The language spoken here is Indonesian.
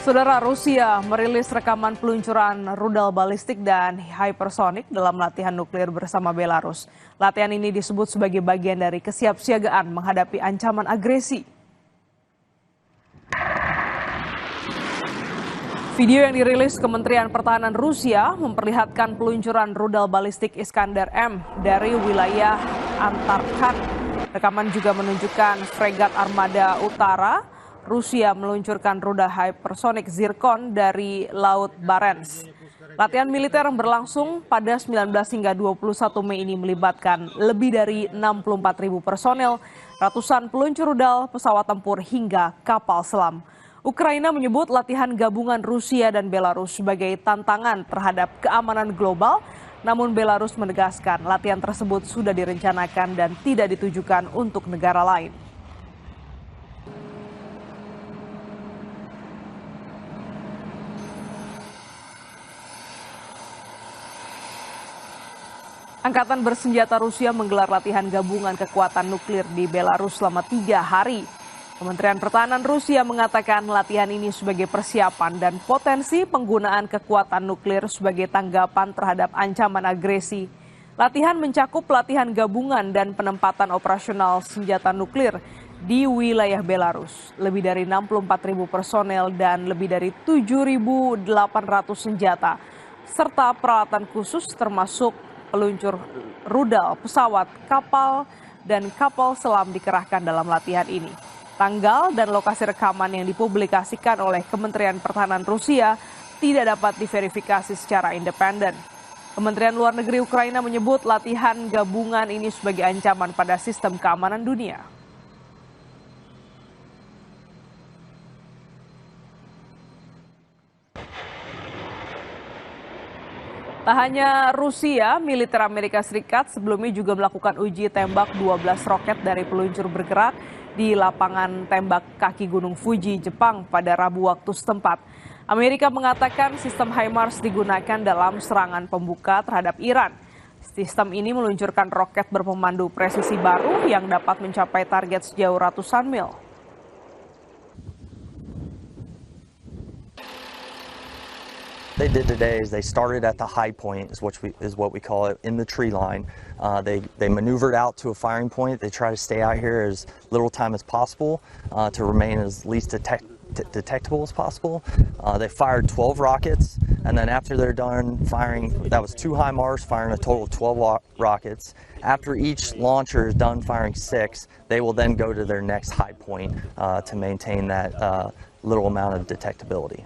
Saudara, Rusia merilis rekaman peluncuran rudal balistik dan hypersonic dalam latihan nuklir bersama Belarus. Latihan ini disebut sebagai bagian dari kesiapsiagaan menghadapi ancaman agresi. Video yang dirilis Kementerian Pertahanan Rusia memperlihatkan peluncuran rudal balistik Iskander M dari wilayah Antarkhan. Rekaman juga menunjukkan fregat armada utara Rusia meluncurkan rudal hypersonic Zircon dari Laut Barents. Latihan militer yang berlangsung pada 19 hingga 21 Mei ini melibatkan lebih dari 64.000 personel, ratusan peluncur rudal, pesawat tempur hingga kapal selam. Ukraina menyebut latihan gabungan Rusia dan Belarus sebagai tantangan terhadap keamanan global, namun Belarus menegaskan latihan tersebut sudah direncanakan dan tidak ditujukan untuk negara lain. Angkatan bersenjata Rusia menggelar latihan gabungan kekuatan nuklir di Belarus selama 3 hari. Kementerian Pertahanan Rusia mengatakan latihan ini sebagai persiapan dan potensi penggunaan kekuatan nuklir sebagai tanggapan terhadap ancaman agresi. Latihan mencakup latihan gabungan dan penempatan operasional senjata nuklir di wilayah Belarus. Lebih dari 64.000 personel dan lebih dari 7.800 senjata, serta peralatan khusus termasuk peluncur rudal, pesawat, kapal, dan kapal selam dikerahkan dalam latihan ini. Tanggal dan lokasi rekaman yang dipublikasikan oleh Kementerian Pertahanan Rusia tidak dapat diverifikasi secara independen. Kementerian Luar Negeri Ukraina menyebut latihan gabungan ini sebagai ancaman pada sistem keamanan dunia. Tak hanya Rusia, militer Amerika Serikat sebelumnya juga melakukan uji tembak 12 roket dari peluncur bergerak di lapangan tembak kaki Gunung Fuji, Jepang pada Rabu waktu setempat. Amerika mengatakan sistem HIMARS digunakan dalam serangan pembuka terhadap Iran. Sistem ini meluncurkan roket berpemandu presisi baru yang dapat mencapai target sejauh ratusan mil. They did today is they started at the high point, is what we call it, in the tree line. They maneuvered out to a firing point. They try to stay out here as little time as possible to remain as least detectable as possible. They fired 12 rockets, and then after they're done firing, that was 2 HIMARS firing a total of 12 rockets. After each launcher is done firing 6, they will then go to their next high point to maintain that little amount of detectability.